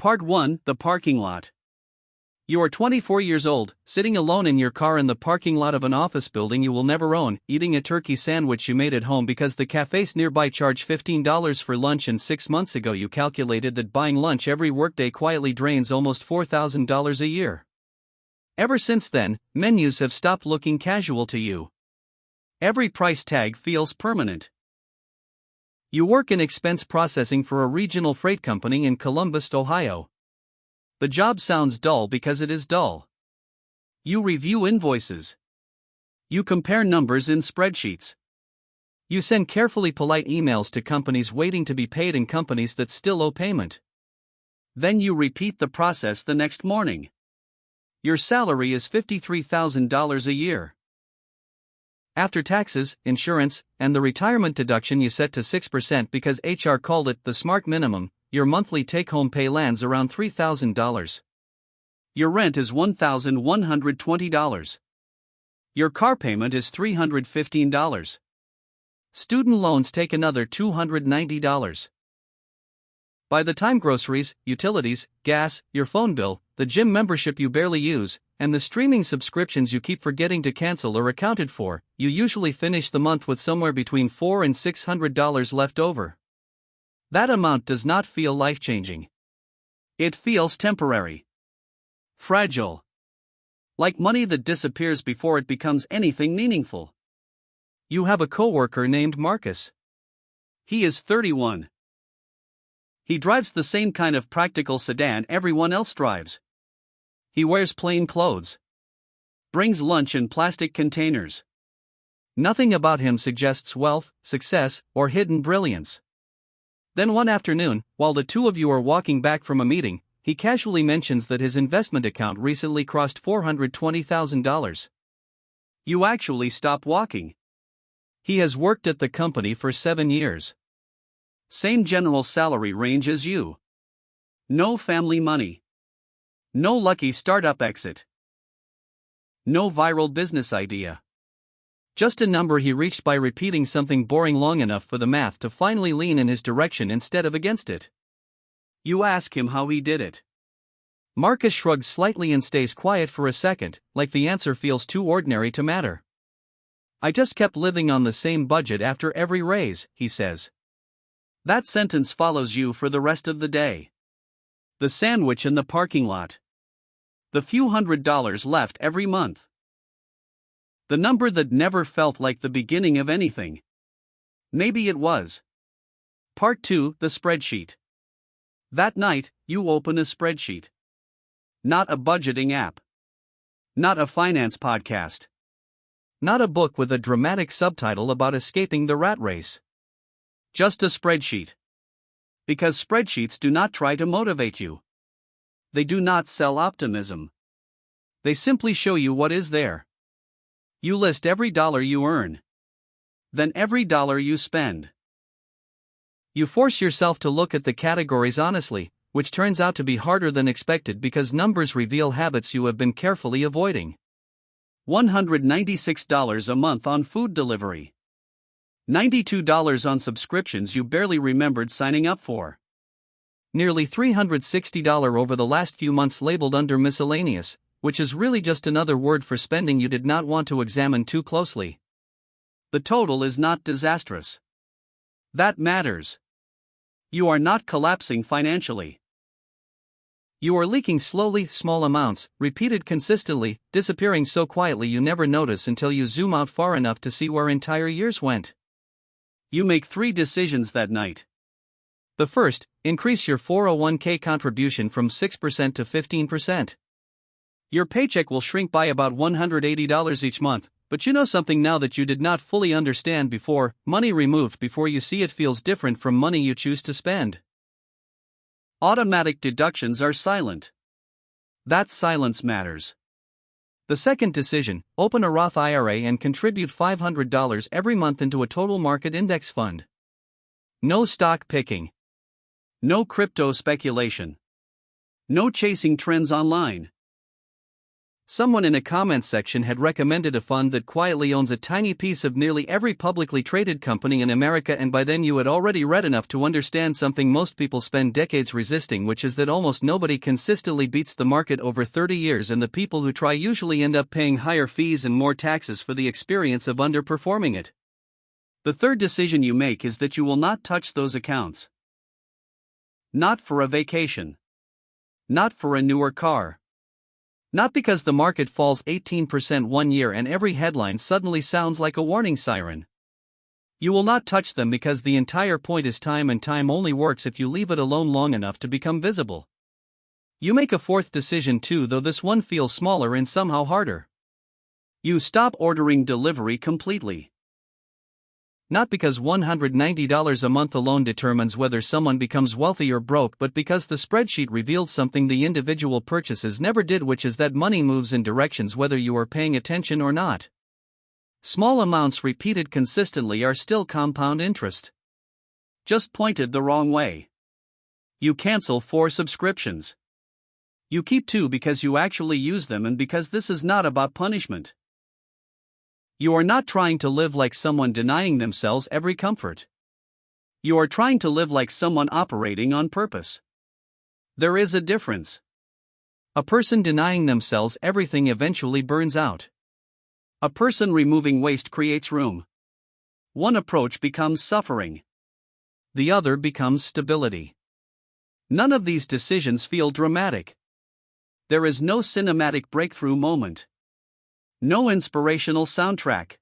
Part 1: The Parking Lot. You are 24 years old, sitting alone in your car in the parking lot of an office building you will never own, eating a turkey sandwich you made at home because the cafes nearby charge $15 for lunch, and 6 months ago you calculated that buying lunch every workday quietly drains almost $4,000 a year. Ever since then, menus have stopped looking casual to you. Every price tag feels permanent. You work in expense processing for a regional freight company in Columbus, Ohio. The job sounds dull because it is dull. You review invoices. You compare numbers in spreadsheets. You send carefully polite emails to companies waiting to be paid and companies that still owe payment. Then you repeat the process the next morning. Your salary is $53,000 a year. After taxes, insurance, and the retirement deduction you set to 6% because HR called it the smart minimum, your monthly take-home pay lands around $3,000. Your rent is $1,120. Your car payment is $315. Student loans take another $290. By the time groceries, utilities, gas, your phone bill, the gym membership you barely use, and the streaming subscriptions you keep forgetting to cancel are accounted for, you usually finish the month with somewhere between $400 and $600 left over. That amount does not feel life-changing. It feels temporary. Fragile. Like money that disappears before it becomes anything meaningful. You have a coworker named Marcus. He is 31. He drives the same kind of practical sedan everyone else drives. He wears plain clothes. Brings lunch in plastic containers. Nothing about him suggests wealth, success, or hidden brilliance. Then one afternoon, while the two of you are walking back from a meeting, he casually mentions that his investment account recently crossed $420,000. You actually stop walking. He has worked at the company for 7 years. Same general salary range as you. No family money. No lucky startup exit. No viral business idea. Just a number he reached by repeating something boring long enough for the math to finally lean in his direction instead of against it. You ask him how he did it. Marcus shrugs slightly and stays quiet for a second, like the answer feels too ordinary to matter. I just kept living on the same budget after every raise, he says. That sentence follows you for the rest of the day. The sandwich in the parking lot. The few $100s left every month. The number that never felt like the beginning of anything. Maybe it was. Part 2: The Spreadsheet. That night, you open a spreadsheet. Not a budgeting app. Not a finance podcast. Not a book with a dramatic subtitle about escaping the rat race. Just a spreadsheet. Because spreadsheets do not try to motivate you. They do not sell optimism. They simply show you what is there. You list every dollar you earn. Then every dollar you spend. You force yourself to look at the categories honestly, which turns out to be harder than expected because numbers reveal habits you have been carefully avoiding. $196 a month on food delivery. $92 on subscriptions you barely remembered signing up for. Nearly $360 over the last few months labeled under miscellaneous, which is really just another word for spending you did not want to examine too closely. The total is not disastrous. That matters. You are not collapsing financially. You are leaking slowly, small amounts, repeated consistently, disappearing so quietly you never notice until you zoom out far enough to see where entire years went. You make 3 decisions that night. The first, increase your 401k contribution from 6% to 15%. Your paycheck will shrink by about $180 each month, but you know something now that you did not fully understand before: money removed before you see it feels different from money you choose to spend. Automatic deductions are silent. That silence matters. The second decision, open a Roth IRA and contribute $500 every month into a total market index fund. No stock picking. No crypto speculation. No chasing trends online. Someone in a comment section had recommended a fund that quietly owns a tiny piece of nearly every publicly traded company in America, and by then you had already read enough to understand something most people spend decades resisting, which is that almost nobody consistently beats the market over 30 years, and the people who try usually end up paying higher fees and more taxes for the experience of underperforming it. The third decision you make is that you will not touch those accounts. Not for a vacation. Not for a newer car. Not because the market falls 18% one year and every headline suddenly sounds like a warning siren. You will not touch them because the entire point is time, and time only works if you leave it alone long enough to become visible. You make a fourth decision too, though this one feels smaller and somehow harder. You stop ordering delivery completely. Not because $190 a month alone determines whether someone becomes wealthy or broke, but because the spreadsheet revealed something the individual purchases never did, which is that money moves in directions whether you are paying attention or not. Small amounts repeated consistently are still compound interest. Just pointed the wrong way. You cancel 4 subscriptions. You keep 2 because you actually use them and because this is not about punishment. You are not trying to live like someone denying themselves every comfort. You are trying to live like someone operating on purpose. There is a difference. A person denying themselves everything eventually burns out. A person removing waste creates room. One approach becomes suffering. The other becomes stability. None of these decisions feel dramatic. There is no cinematic breakthrough moment. No inspirational soundtrack.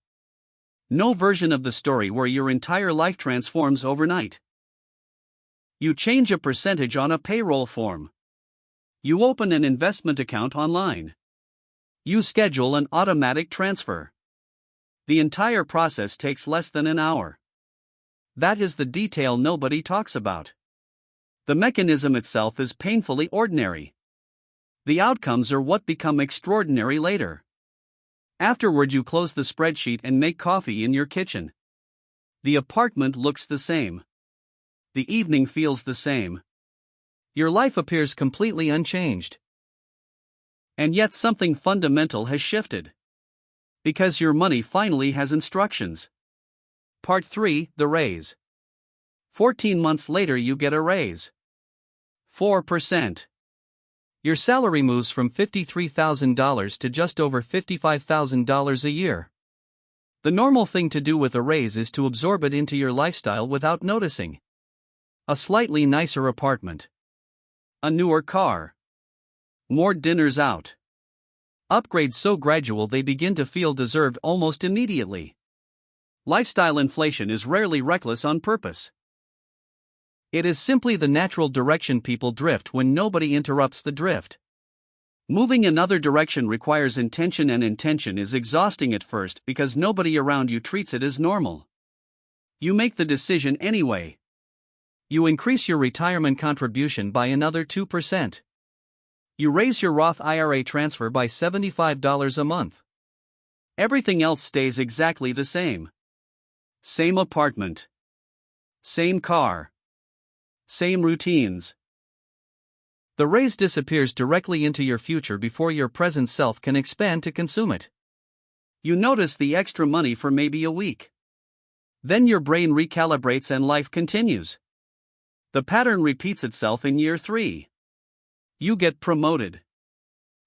No version of the story where your entire life transforms overnight. You change a percentage on a payroll form. You open an investment account online. You schedule an automatic transfer. The entire process takes less than an hour. That is the detail nobody talks about. The mechanism itself is painfully ordinary. The outcomes are what become extraordinary later. Afterward, you close the spreadsheet and make coffee in your kitchen. The apartment looks the same. The evening feels the same. Your life appears completely unchanged. And yet something fundamental has shifted. Because your money finally has instructions. Part 3, the raise. 14 months later you get a raise. 4%. Your salary moves from $53,000 to just over $55,000 a year. The normal thing to do with a raise is to absorb it into your lifestyle without noticing. A slightly nicer apartment. A newer car. More dinners out. Upgrades so gradual they begin to feel deserved almost immediately. Lifestyle inflation is rarely reckless on purpose. It is simply the natural direction people drift when nobody interrupts the drift. Moving another direction requires intention, and intention is exhausting at first because nobody around you treats it as normal. You make the decision anyway. You increase your retirement contribution by another 2%. You raise your Roth IRA transfer by $75 a month. Everything else stays exactly the same. Same apartment. Same car. Same routines. The raise disappears directly into your future before your present self can expand to consume it. You notice the extra money for maybe a week. Then your brain recalibrates and life continues. The pattern repeats itself in year 3. You get promoted.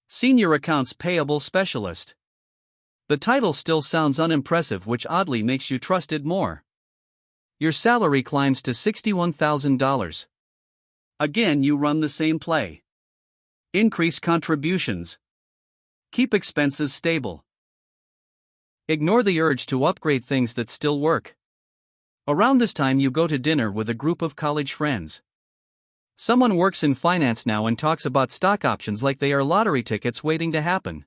Senior Accounts Payable Specialist. The title still sounds unimpressive, which oddly makes you trust it more. Your salary climbs to $61,000. Again, you run the same play. Increase contributions. Keep expenses stable. Ignore the urge to upgrade things that still work. Around this time, you go to dinner with a group of college friends. Someone works in finance now and talks about stock options like they are lottery tickets waiting to happen.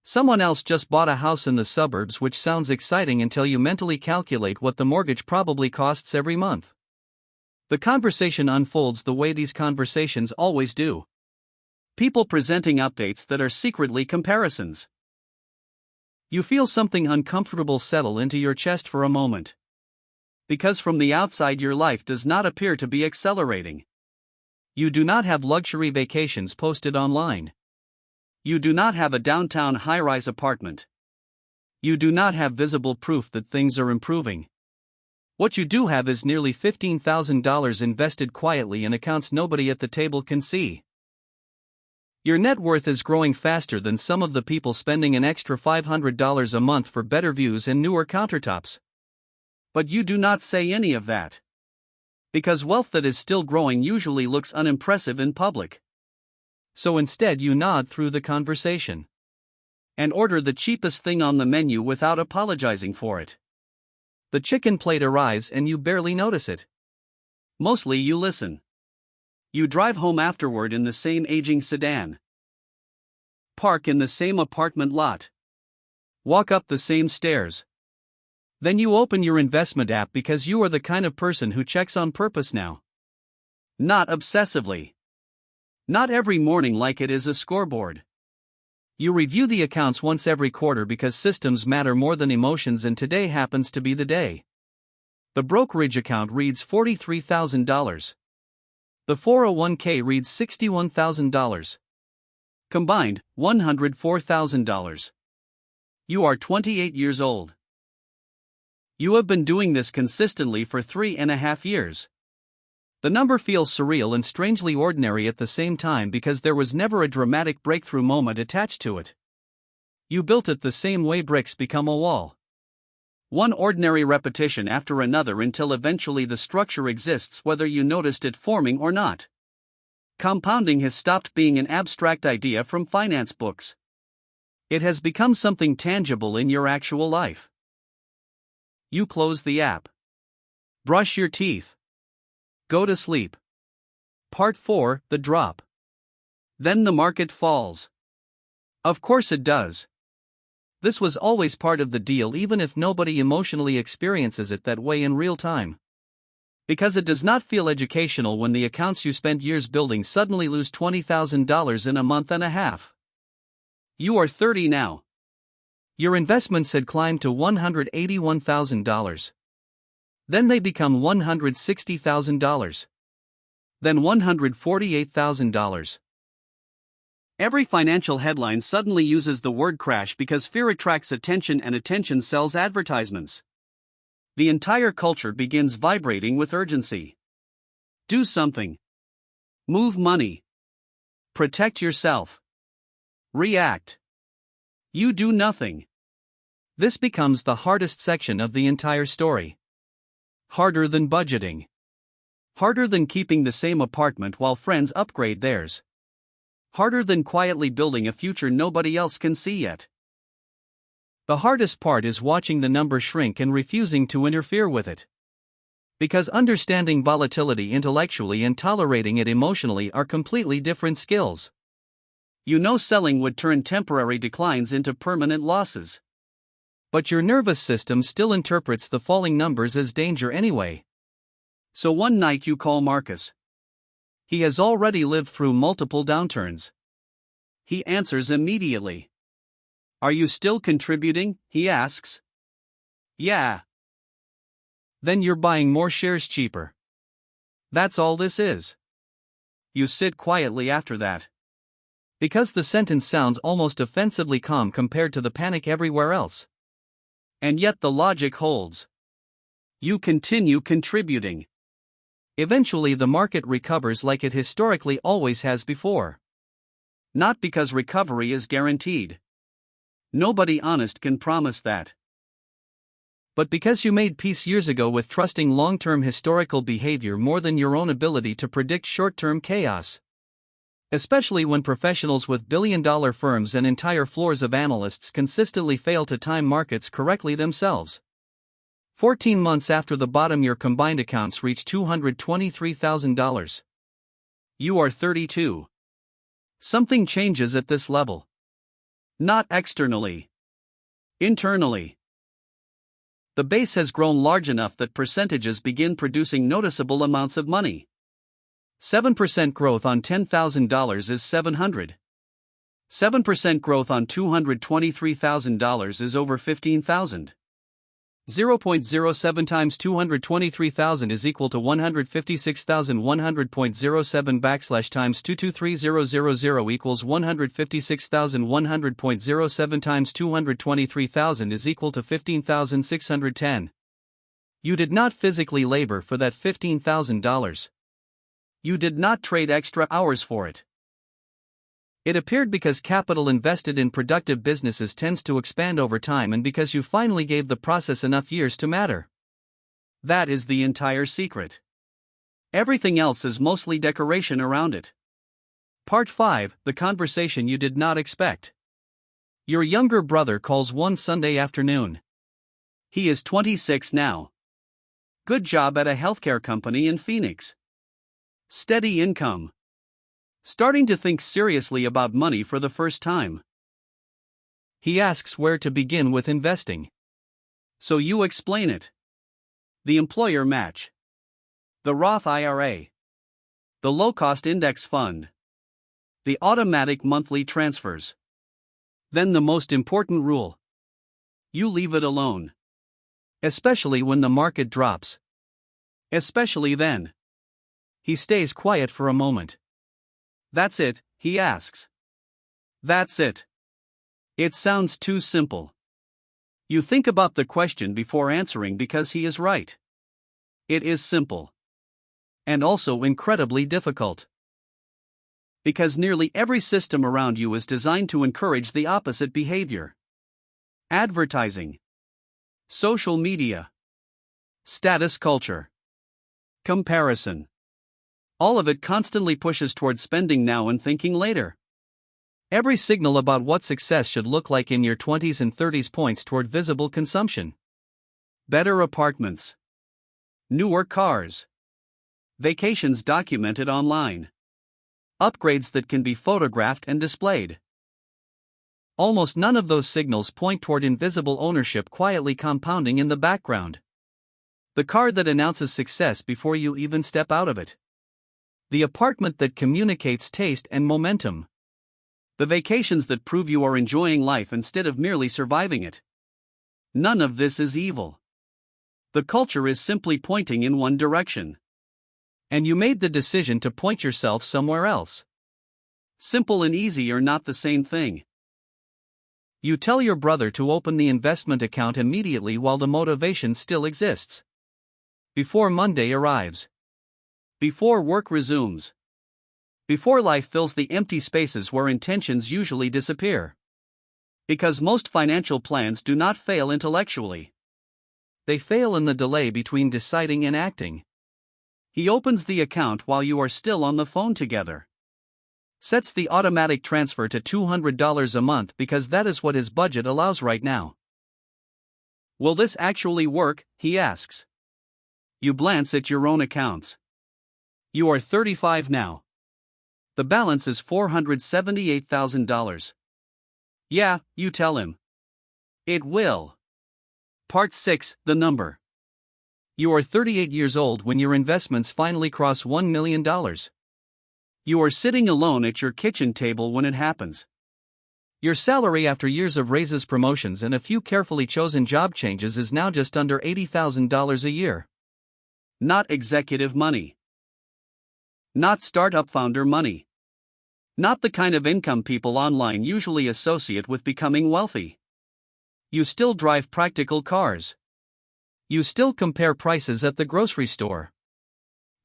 Someone else just bought a house in the suburbs, which sounds exciting until you mentally calculate what the mortgage probably costs every month. The conversation unfolds the way these conversations always do. People presenting updates that are secretly comparisons. You feel something uncomfortable settle into your chest for a moment. Because from the outside your life does not appear to be accelerating. You do not have luxury vacations posted online. You do not have a downtown high-rise apartment. You do not have visible proof that things are improving. What you do have is nearly $15,000 invested quietly in accounts nobody at the table can see. Your net worth is growing faster than some of the people spending an extra $500 a month for better views and newer countertops. But you do not say any of that. Because wealth that is still growing usually looks unimpressive in public. So instead you nod through the conversation and order the cheapest thing on the menu without apologizing for it. The chicken plate arrives and you barely notice it. Mostly you listen. You drive home afterward in the same aging sedan. Park in the same apartment lot. Walk up the same stairs. Then you open your investment app because you are the kind of person who checks on purpose now. Not obsessively. Not every morning like it is a scoreboard. You review the accounts once every quarter because systems matter more than emotions, and today happens to be the day. The brokerage account reads $43,000. The 401k reads $61,000. Combined, $104,000. You are 28 years old. You have been doing this consistently for 3.5 years. The number feels surreal and strangely ordinary at the same time because there was never a dramatic breakthrough moment attached to it. You built it the same way bricks become a wall. One ordinary repetition after another until eventually the structure exists whether you noticed it forming or not. Compounding has stopped being an abstract idea from finance books. It has become something tangible in your actual life. You close the app. Brush your teeth. Go to sleep. Part 4, the drop. Then the market falls. Of course it does. This was always part of the deal, even if nobody emotionally experiences it that way in real time. Because it does not feel educational when the accounts you spent years building suddenly lose $20,000 in a month and a half. You are 30 now. Your investments had climbed to $181,000. Then they become $160,000. Then $148,000. Every financial headline suddenly uses the word crash because fear attracts attention and attention sells advertisements. The entire culture begins vibrating with urgency. Do something. Move money. Protect yourself. React. You do nothing. This becomes the hardest section of the entire story. Harder than budgeting. Harder than keeping the same apartment while friends upgrade theirs. Harder than quietly building a future nobody else can see yet. The hardest part is watching the number shrink and refusing to interfere with it. Because understanding volatility intellectually and tolerating it emotionally are completely different skills. You know selling would turn temporary declines into permanent losses. But your nervous system still interprets the falling numbers as danger anyway. So one night you call Marcus. He has already lived through multiple downturns. He answers immediately. Are you still contributing? He asks. Yeah. Then you're buying more shares cheaper. That's all this is. You sit quietly after that. Because the sentence sounds almost offensively calm compared to the panic everywhere else. And yet the logic holds. You continue contributing. Eventually the market recovers like it historically always has before. Not because recovery is guaranteed. Nobody honest can promise that. But because you made peace years ago with trusting long-term historical behavior more than your own ability to predict short-term chaos. Especially when professionals with billion-dollar firms and entire floors of analysts consistently fail to time markets correctly themselves. 14 months after the bottom, your combined accounts reach $223,000. You are 32. Something changes at this level. Not externally. Internally. The base has grown large enough that percentages begin producing noticeable amounts of money. 7% growth on $10,000 is $700. 7% growth on $223,000 is over $15,000. 0.07 times 223,000 is equal to 156,100.07 backslash times 223000 equals 156,100.07 times 223,000 is equal to 15,610. You did not physically labor for that $15,000. You did not trade extra hours for it. It appeared because capital invested in productive businesses tends to expand over time and because you finally gave the process enough years to matter. That is the entire secret. Everything else is mostly decoration around it. Part 5, the conversation you did not expect. Your younger brother calls one Sunday afternoon. He is 26 now. Good job at a healthcare company in Phoenix. Steady income. Starting to think seriously about money for the first time. He asks where to begin with investing. So you explain it. The employer match. The Roth IRA. The low-cost index fund. The automatic monthly transfers. Then the most important rule. You leave it alone. Especially when the market drops. Especially then. He stays quiet for a moment. That's it, he asks. That's it. It sounds too simple. You think about the question before answering because he is right. It is simple. And also incredibly difficult. Because nearly every system around you is designed to encourage the opposite behavior. Advertising. Social media. Status culture. Comparison. All of it constantly pushes toward spending now and thinking later. Every signal about what success should look like in your 20s and 30s points toward visible consumption. Better apartments. Newer cars. Vacations documented online. Upgrades that can be photographed and displayed. Almost none of those signals point toward invisible ownership quietly compounding in the background. The car that announces success before you even step out of it. The apartment that communicates taste and momentum. The vacations that prove you are enjoying life instead of merely surviving it. None of this is evil. The culture is simply pointing in one direction. And you made the decision to point yourself somewhere else. Simple and easy are not the same thing. You tell your brother to open the investment account immediately while the motivation still exists. Before Monday arrives. Before work resumes. Before life fills the empty spaces where intentions usually disappear. Because most financial plans do not fail intellectually. They fail in the delay between deciding and acting. He opens the account while you are still on the phone together. Sets the automatic transfer to $200 a month because that is what his budget allows right now. Will this actually work? He asks. You glance at your own accounts. You are 35 now. The balance is $478,000. Yeah, you tell him. It will. Part 6, the number. You are 38 years old when your investments finally cross $1 million. You are sitting alone at your kitchen table when it happens. Your salary after years of raises, promotions, and a few carefully chosen job changes is now just under $80,000 a year. Not executive money. Not startup founder money. Not the kind of income people online usually associate with becoming wealthy. You still drive practical cars. You still compare prices at the grocery store.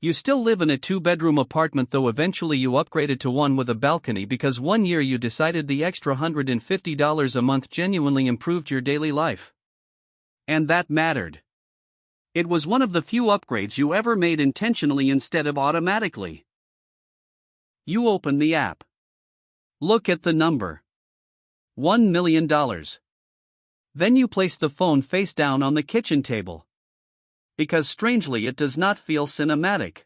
You still live in a 2-bedroom apartment, though eventually you upgraded to one with a balcony because one year you decided the extra $150 a month genuinely improved your daily life. And that mattered. It was one of the few upgrades you ever made intentionally instead of automatically. You open the app. Look at the number. $1 million. Then you place the phone face down on the kitchen table. Because strangely it does not feel cinematic.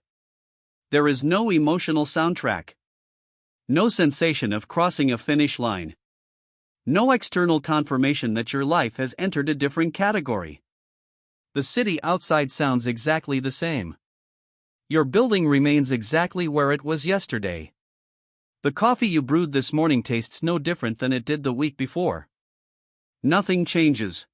There is no emotional soundtrack. No sensation of crossing a finish line. No external confirmation that your life has entered a different category. The city outside sounds exactly the same. Your building remains exactly where it was yesterday. The coffee you brewed this morning tastes no different than it did the week before. Nothing changes.